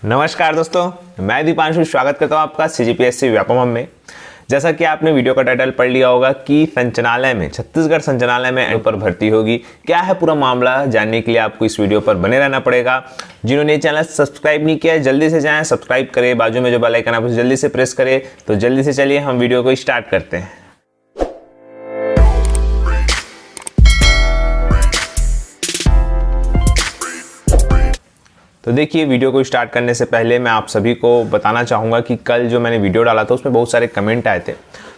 नमस्कार दोस्तों, मैं दीपांशु स्वागत करता हूं आपका सीजीपीएससी व्यापमं में। जैसा कि आपने वीडियो का टाइटल पढ़ लिया होगा कि संचालनालय में छत्तीसगढ़ संचालनालय में पर भर्ती होगी। क्या है पूरा मामला, जानने के लिए आपको इस वीडियो पर बने रहना पड़ेगा। जिन्होंने ये चैनल सब्सक्राइब नहीं किया है जल्दी से जाएं, सब्सक्राइब करें, बाजू में जो बेल आइकन है उसे जल्दी से प्रेस करें। तो जल्दी से चलिए हम वीडियो को स्टार्ट करते हैं। तो देखिए, वीडियो को स्टार्ट करने से पहले मैं आप सभी को बताना चाहूँगा कि कल जो मैंने वीडियो डाला था उसमें बहुत सारे कमेंट आए थे।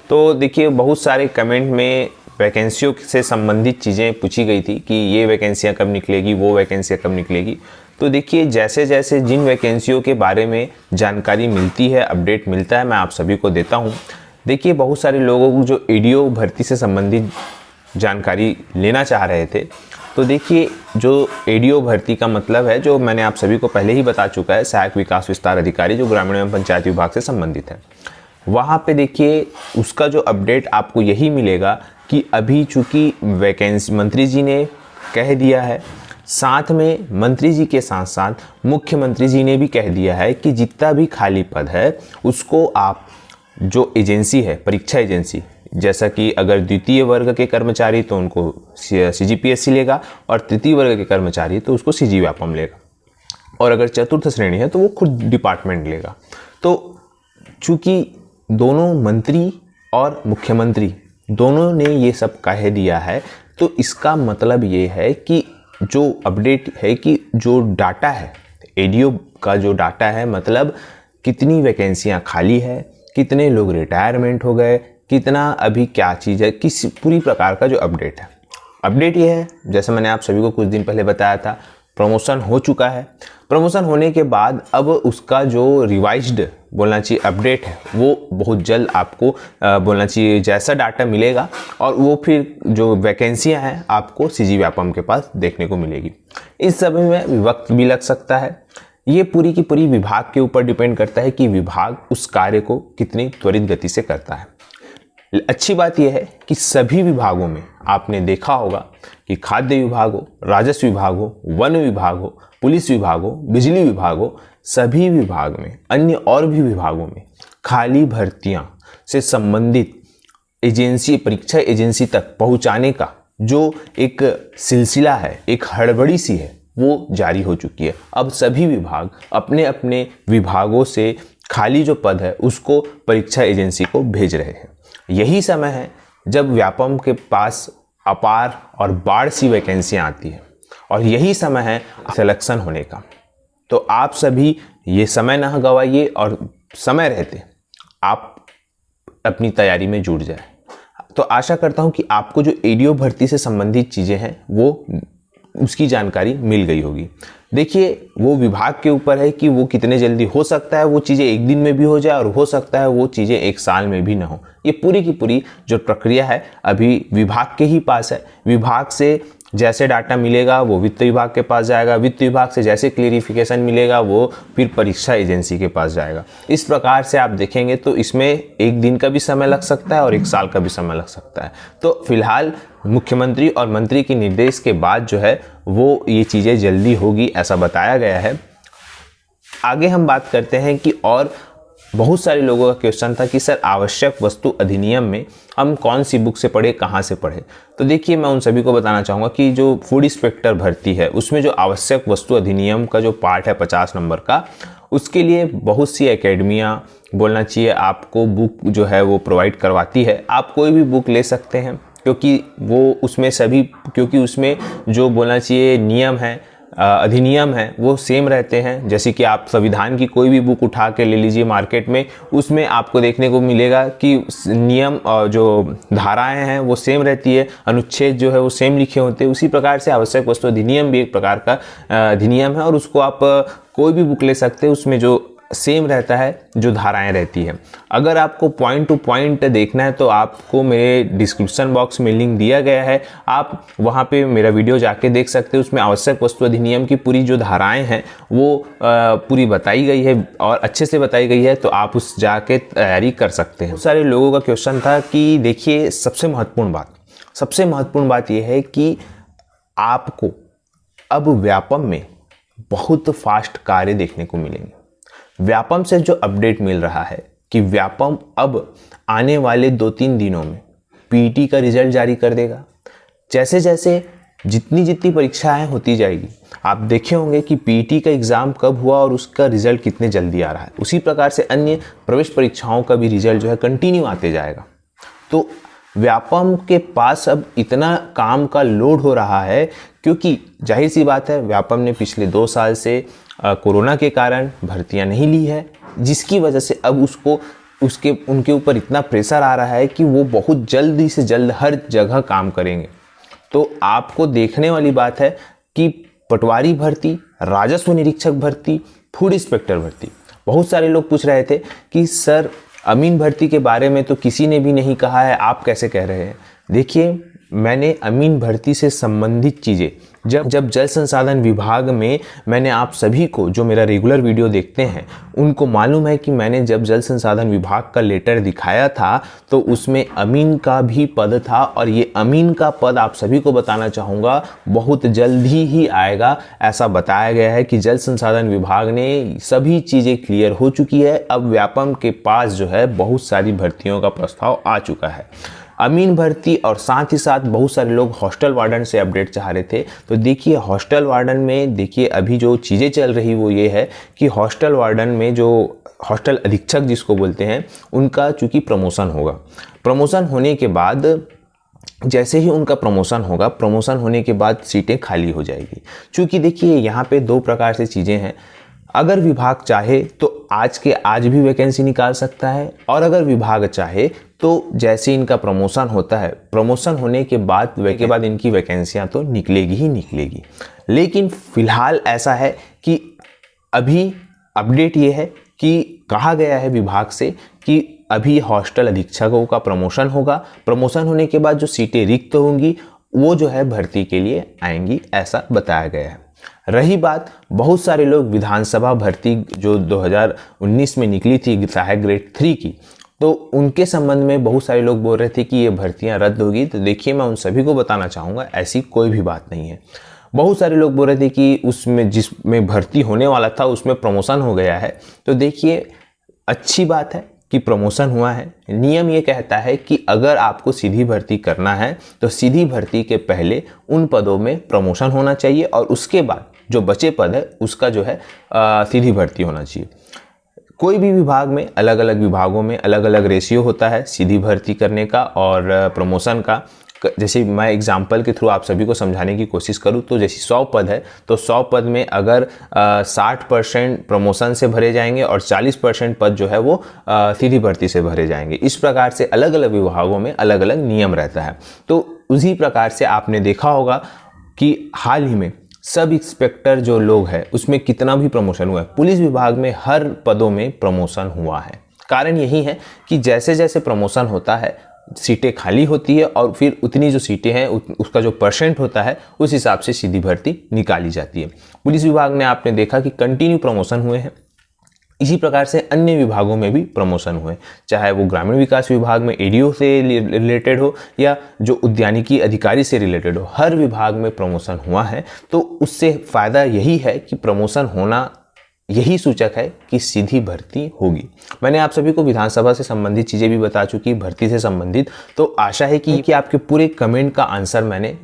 तो देखिए, बहुत सारे कमेंट में वैकेंसियों से संबंधित चीज़ें पूछी गई थी कि ये वैकेंसियाँ कब निकलेगी, वो वैकेंसियाँ कब निकलेगी। तो देखिए, जैसे जैसे जिन वैकेंसियों के बारे में जानकारी मिलती है, अपडेट मिलता है, मैं आप सभी को देता हूँ। देखिए, बहुत सारे लोगों को जो एडीओ भर्ती से संबंधित जानकारी लेना चाह रहे थे, तो देखिए, जो एडीओ भर्ती का मतलब है, जो मैंने आप सभी को पहले ही बता चुका है, सहायक विकास विस्तार अधिकारी, जो ग्रामीण एवं पंचायत विभाग से संबंधित है। वहाँ पे देखिए, उसका जो अपडेट आपको यही मिलेगा कि अभी चूंकि वैकेंसी मंत्री जी ने कह दिया है, साथ में मंत्री जी के साथ साथ मुख्यमंत्री जी ने भी कह दिया है कि जितना भी खाली पद है उसको आप जो एजेंसी है, परीक्षा एजेंसी, जैसा कि अगर द्वितीय वर्ग के कर्मचारी तो उनको सीजीपीएससी लेगा और तृतीय वर्ग के कर्मचारी तो उसको सीजी व्यापम लेगा, और अगर चतुर्थ श्रेणी है तो वो खुद डिपार्टमेंट लेगा। तो चूंकि दोनों मंत्री और मुख्यमंत्री दोनों ने ये सब कह दिया है, तो इसका मतलब ये है कि जो अपडेट है कि जो डाटा है एडीओ का, जो डाटा है मतलब कितनी वैकेंसियाँ खाली है, कितने लोग रिटायरमेंट हो गए, कितना अभी क्या चीज़ है, किस पूरी प्रकार का जो अपडेट है। अपडेट ये है, जैसे मैंने आप सभी को कुछ दिन पहले बताया था, प्रमोशन हो चुका है। प्रमोशन होने के बाद अब उसका जो रिवाइज्ड बोलना चाहिए अपडेट है, वो बहुत जल्द आपको बोलना चाहिए जैसा डाटा मिलेगा, और वो फिर जो वैकेंसियां हैं आपको सीजी व्यापम के पास देखने को मिलेगी। इस समय में वक्त भी लग सकता है। ये पूरी की पूरी विभाग के ऊपर डिपेंड करता है कि विभाग उस कार्य को कितनी त्वरित गति से करता है। अच्छी बात यह है कि सभी विभागों में आपने देखा होगा कि खाद्य विभाग हो, राजस्व विभाग हो, वन विभाग हो, पुलिस विभाग हो, बिजली विभाग हो, सभी विभाग में, अन्य और भी विभागों में खाली भर्तियां से संबंधित एजेंसी, परीक्षा एजेंसी तक पहुंचाने का जो एक सिलसिला है, एक हड़बड़ी सी है, वो जारी हो चुकी है। अब सभी विभाग अपने अपने विभागों से खाली जो पद है उसको परीक्षा एजेंसी को भेज रहे हैं। यही समय है जब व्यापम के पास अपार और बाढ़ सी वैकेंसियां आती है, और यही समय है सिलेक्शन होने का। तो आप सभी ये समय ना गवाइए और समय रहते आप अपनी तैयारी में जुट जाए। तो आशा करता हूं कि आपको जो एडीओ भर्ती से संबंधित चीज़ें हैं वो उसकी जानकारी मिल गई होगी। देखिए, वो विभाग के ऊपर है कि वो कितने जल्दी हो सकता है वो चीज़ें एक दिन में भी हो जाए, और हो सकता है वो चीज़ें एक साल में भी ना हो। ये पूरी की पूरी जो प्रक्रिया है अभी विभाग के ही पास है। विभाग से जैसे डाटा मिलेगा वो वित्त विभाग के पास जाएगा, वित्त विभाग से जैसे क्लेरिफिकेशन मिलेगा वो फिर परीक्षा एजेंसी के पास जाएगा। इस प्रकार से आप देखेंगे तो इसमें एक दिन का भी समय लग सकता है और एक साल का भी समय लग सकता है। तो फिलहाल मुख्यमंत्री और मंत्री के निर्देश के बाद जो है वो ये चीज़ें जल्दी होगी, ऐसा बताया गया है। आगे हम बात करते हैं कि और बहुत सारे लोगों का क्वेश्चन था कि सर आवश्यक वस्तु अधिनियम में हम कौन सी बुक से पढ़े, कहाँ से पढ़े। तो देखिए, मैं उन सभी को बताना चाहूँगा कि जो फूड इंस्पेक्टर भर्ती है उसमें जो आवश्यक वस्तु अधिनियम का जो पार्ट है 50 नंबर का, उसके लिए बहुत सी एकेडमियाँ बोलना चाहिए आपको बुक जो है वो प्रोवाइड करवाती है। आप कोई भी बुक ले सकते हैं, क्योंकि वो उसमें सभी, क्योंकि उसमें जो बोलना चाहिए नियम है, अधिनियम है, वो सेम रहते हैं। जैसे कि आप संविधान की कोई भी बुक उठा के ले लीजिए मार्केट में, उसमें आपको देखने को मिलेगा कि नियम और जो धाराएं हैं वो सेम रहती है, अनुच्छेद जो है वो सेम लिखे होते हैं। उसी प्रकार से आवश्यक वस्तु अधिनियम भी एक प्रकार का अधिनियम है, और उसको आप कोई भी बुक ले सकते हैं, उसमें जो सेम रहता है, जो धाराएं रहती है। अगर आपको पॉइंट टू पॉइंट देखना है तो आपको मेरे डिस्क्रिप्शन बॉक्स में लिंक दिया गया है, आप वहां पे मेरा वीडियो जाके देख सकते हैं। उसमें आवश्यक वस्तु अधिनियम की पूरी जो धाराएं हैं वो पूरी बताई गई है और अच्छे से बताई गई है, तो आप उस जाके तैयारी कर सकते हैं। बहुत सारे लोगों का क्वेश्चन था कि देखिए, सबसे महत्वपूर्ण बात यह है कि आपको अब व्यापम में बहुत फास्ट कार्य देखने को मिलेंगे। व्यापम से जो अपडेट मिल रहा है कि व्यापम अब आने वाले 2-3 दिनों में पीईटी का रिजल्ट जारी कर देगा। जैसे जैसे जितनी परीक्षाएं होती जाएगी, आप देखे होंगे कि पीईटी का एग्ज़ाम कब हुआ और उसका रिजल्ट कितने जल्दी आ रहा है। उसी प्रकार से अन्य प्रवेश परीक्षाओं का भी रिजल्ट जो है कंटिन्यू आते जाएगा। तो व्यापम के पास अब इतना काम का लोड हो रहा है, क्योंकि जाहिर सी बात है व्यापम ने पिछले 2 साल से कोरोना के कारण भर्तियां नहीं ली है, जिसकी वजह से अब उनके ऊपर इतना प्रेशर आ रहा है कि वो बहुत जल्दी से जल्द हर जगह काम करेंगे। तो आपको देखने वाली बात है कि पटवारी भर्ती, राजस्व निरीक्षक भर्ती, फूड इंस्पेक्टर भर्ती। बहुत सारे लोग पूछ रहे थे कि सर अमीन भर्ती के बारे में तो किसी ने भी नहीं कहा है, आप कैसे कह रहे हैं। देखिए, मैंने अमीन भर्ती से संबंधित चीज़ें जब जल संसाधन विभाग में मैंने आप सभी को जो मेरा रेगुलर वीडियो देखते हैं उनको मालूम है कि मैंने जब जल संसाधन विभाग का लेटर दिखाया था तो उसमें अमीन का भी पद था, और ये अमीन का पद आप सभी को बताना चाहूँगा बहुत जल्दी ही आएगा। ऐसा बताया गया है कि जल संसाधन विभाग ने सभी चीज़ें क्लियर हो चुकी है। अब व्यापम के पास जो है बहुत सारी भर्तियों का प्रस्ताव आ चुका है, अमीन भर्ती, और साथ ही साथ बहुत सारे लोग हॉस्टल वार्डन से अपडेट चाह रहे थे। तो देखिए, हॉस्टल वार्डन में देखिए अभी जो चीज़ें चल रही वो ये है कि हॉस्टल वार्डन में जो हॉस्टल अधीक्षक जिसको बोलते हैं उनका चूँकि प्रमोशन होगा। प्रमोशन होने के बाद जैसे ही उनका प्रमोशन होगा, प्रमोशन होने के बाद सीटें खाली हो जाएगी। चूँकि देखिए यहाँ पे 2 प्रकार से चीज़ें हैं। अगर विभाग चाहे तो आज के आज भी वैकेंसी निकाल सकता है, और अगर विभाग चाहे तो जैसे इनका प्रमोशन होता है, प्रमोशन होने के बाद इनकी वैकेंसियां तो निकलेगी ही निकलेगी। लेकिन फिलहाल ऐसा है कि अभी अपडेट ये है कि कहा गया है विभाग से कि अभी हॉस्टल अधीक्षकों का प्रमोशन होगा। प्रमोशन होने के बाद जो सीटें रिक्त होंगी वो जो है भर्ती के लिए आएंगी, ऐसा बताया गया है। रही बात, बहुत सारे लोग विधानसभा भर्ती जो 2019 में निकली थी सहायक ग्रेड 3 की, तो उनके संबंध में बहुत सारे लोग बोल रहे थे कि ये भर्तियां रद्द होगी। तो देखिए, मैं उन सभी को बताना चाहूँगा ऐसी कोई भी बात नहीं है। बहुत सारे लोग बोल रहे थे कि उसमें जिसमें भर्ती होने वाला था उसमें प्रमोशन हो गया है। तो देखिए, अच्छी बात है कि प्रमोशन हुआ है। नियम ये कहता है कि अगर आपको सीधी भर्ती करना है तो सीधी भर्ती के पहले उन पदों में प्रमोशन होना चाहिए, और उसके बाद जो बचे पद है उसका जो है सीधी भर्ती होना चाहिए। कोई भी विभाग में, अलग अलग विभागों में अलग अलग रेशियो होता है सीधी भर्ती करने का और प्रमोशन का। जैसे मैं एग्जाम्पल के थ्रू आप सभी को समझाने की कोशिश करूं तो जैसे 100 पद है तो 100 पद में अगर 60% प्रमोशन से भरे जाएंगे और 40% पद जो है वो सीधी भर्ती से भरे जाएंगे। इस प्रकार से अलग अलग विभागों में अलग अलग नियम रहता है। तो उसी प्रकार से आपने देखा होगा कि हाल ही में सब इंस्पेक्टर जो लोग हैं उसमें कितना भी प्रमोशन हुआ है। पुलिस विभाग में हर पदों में प्रमोशन हुआ है। कारण यही है कि जैसे जैसे प्रमोशन होता है सीटें खाली होती है, और फिर उतनी जो सीटें हैं उसका जो परसेंट होता है उस हिसाब से सीधी भर्ती निकाली जाती है। पुलिस विभाग में आपने देखा कि कंटिन्यू प्रमोशन हुए हैं। इसी प्रकार से अन्य विभागों में भी प्रमोशन हुए, चाहे वो ग्रामीण विकास विभाग में एडीओ से रिलेटेड हो या जो उद्यानिकी अधिकारी से रिलेटेड हो, हर विभाग में प्रमोशन हुआ है। तो उससे फ़ायदा यही है कि प्रमोशन होना यही सूचक है कि सीधी भर्ती होगी। मैंने आप सभी को विधानसभा से संबंधित चीज़ें भी बता चुकी, भर्ती से संबंधित। तो आशा है कि आपके पूरे कमेंट का आंसर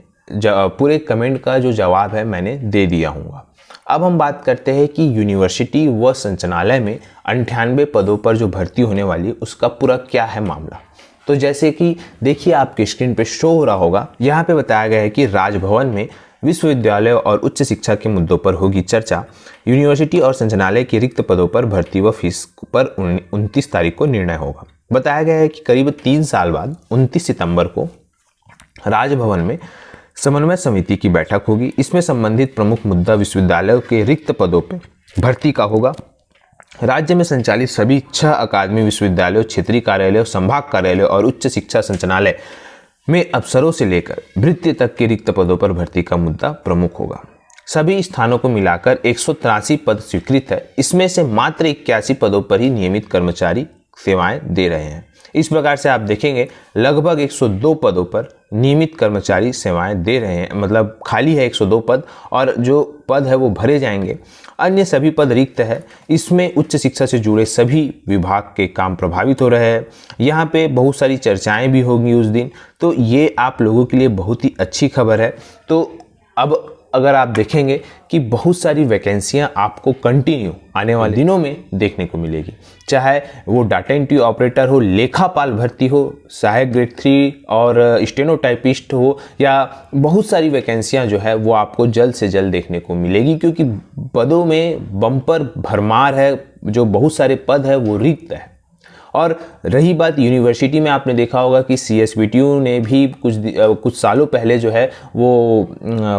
पूरे कमेंट का जो जवाब है मैंने दे दिया हूँगा। अब हम बात करते हैं कि यूनिवर्सिटी व संचालनालय में 98 पदों पर जो भर्ती होने वाली है उसका पूरा क्या है मामला। तो जैसे कि देखिए आपकी स्क्रीन पे शो हो रहा होगा, यहाँ पे बताया गया है कि राजभवन में विश्वविद्यालय और उच्च शिक्षा के मुद्दों पर होगी चर्चा। यूनिवर्सिटी और संचालनालय के रिक्त पदों पर भर्ती व फीस पर 29 तारीख को निर्णय होगा। बताया गया है कि करीब 3 साल बाद 29 सितंबर को राजभवन में समन्वय समिति की बैठक होगी। इसमें संबंधित प्रमुख मुद्दा विश्वविद्यालयों के रिक्त पदों पर भर्ती का होगा। राज्य में संचालित सभी 6 अकादमी विश्वविद्यालयों, क्षेत्रीय कार्यालयों, संभाग कार्यालयों और उच्च शिक्षा संचालनालय में अफसरों से लेकर भृत्य तक के रिक्त पदों पर भर्ती का मुद्दा प्रमुख होगा। सभी स्थानों को मिलाकर 183 पद स्वीकृत है। इसमें से मात्र 81 पदों पर ही नियमित कर्मचारी सेवाएं दे रहे हैं। इस प्रकार से आप देखेंगे लगभग 102 पदों पर नियमित कर्मचारी सेवाएं दे रहे हैं, मतलब खाली है 102 पद और जो पद है वो भरे जाएंगे। अन्य सभी पद रिक्त है। इसमें उच्च शिक्षा से जुड़े सभी विभाग के काम प्रभावित हो रहे हैं। यहाँ पे बहुत सारी चर्चाएं भी होंगी उस दिन, तो ये आप लोगों के लिए बहुत ही अच्छी खबर है। तो अब अगर आप देखेंगे कि बहुत सारी वैकेंसियां आपको कंटिन्यू आने वाले दिनों में देखने को मिलेगी, चाहे वो डाटा एंट्री ऑपरेटर हो, लेखापाल भर्ती हो, सहायक ग्रेड 3 और स्टेनोटाइपिस्ट हो, या बहुत सारी वैकेंसियां जो है वो आपको जल्द से जल्द देखने को मिलेगी, क्योंकि पदों में बम्पर भरमार है। जो बहुत सारे पद है वो रिक्त है। और रही बात यूनिवर्सिटी में, आपने देखा होगा कि CSBTU ने भी कुछ सालों पहले जो है वो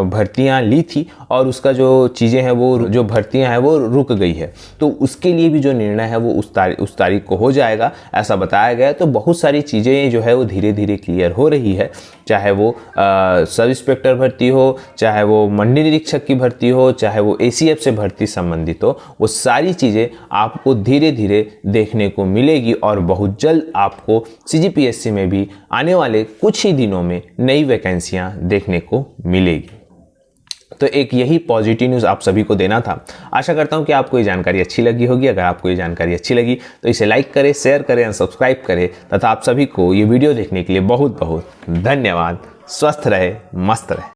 भर्तियां ली थी और उसका जो चीज़ें हैं वो जो भर्तियां हैं वो रुक गई है। तो उसके लिए भी जो निर्णय है वो उस तारीख को हो जाएगा, ऐसा बताया गया है। तो बहुत सारी चीज़ें जो है वो धीरे धीरे क्लियर हो रही है, चाहे वो सब इंस्पेक्टर भर्ती हो, चाहे वो मंडी निरीक्षक की भर्ती हो, चाहे वो ACF से भर्ती संबंधित हो, वो सारी चीज़ें आपको धीरे धीरे देखने को मिलेगी और बहुत जल्द आपको CGPSC में भी आने वाले कुछ ही दिनों में नई वैकेंसियां देखने को मिलेगी। तो एक यही पॉजिटिव न्यूज़ आप सभी को देना था। आशा करता हूं कि आपको ये जानकारी अच्छी लगी होगी। अगर आपको ये जानकारी अच्छी लगी तो इसे लाइक करें, शेयर करें और सब्सक्राइब करें, तथा आप सभी को ये वीडियो देखने के लिए बहुत बहुत धन्यवाद। स्वस्थ रहे, मस्त रहे।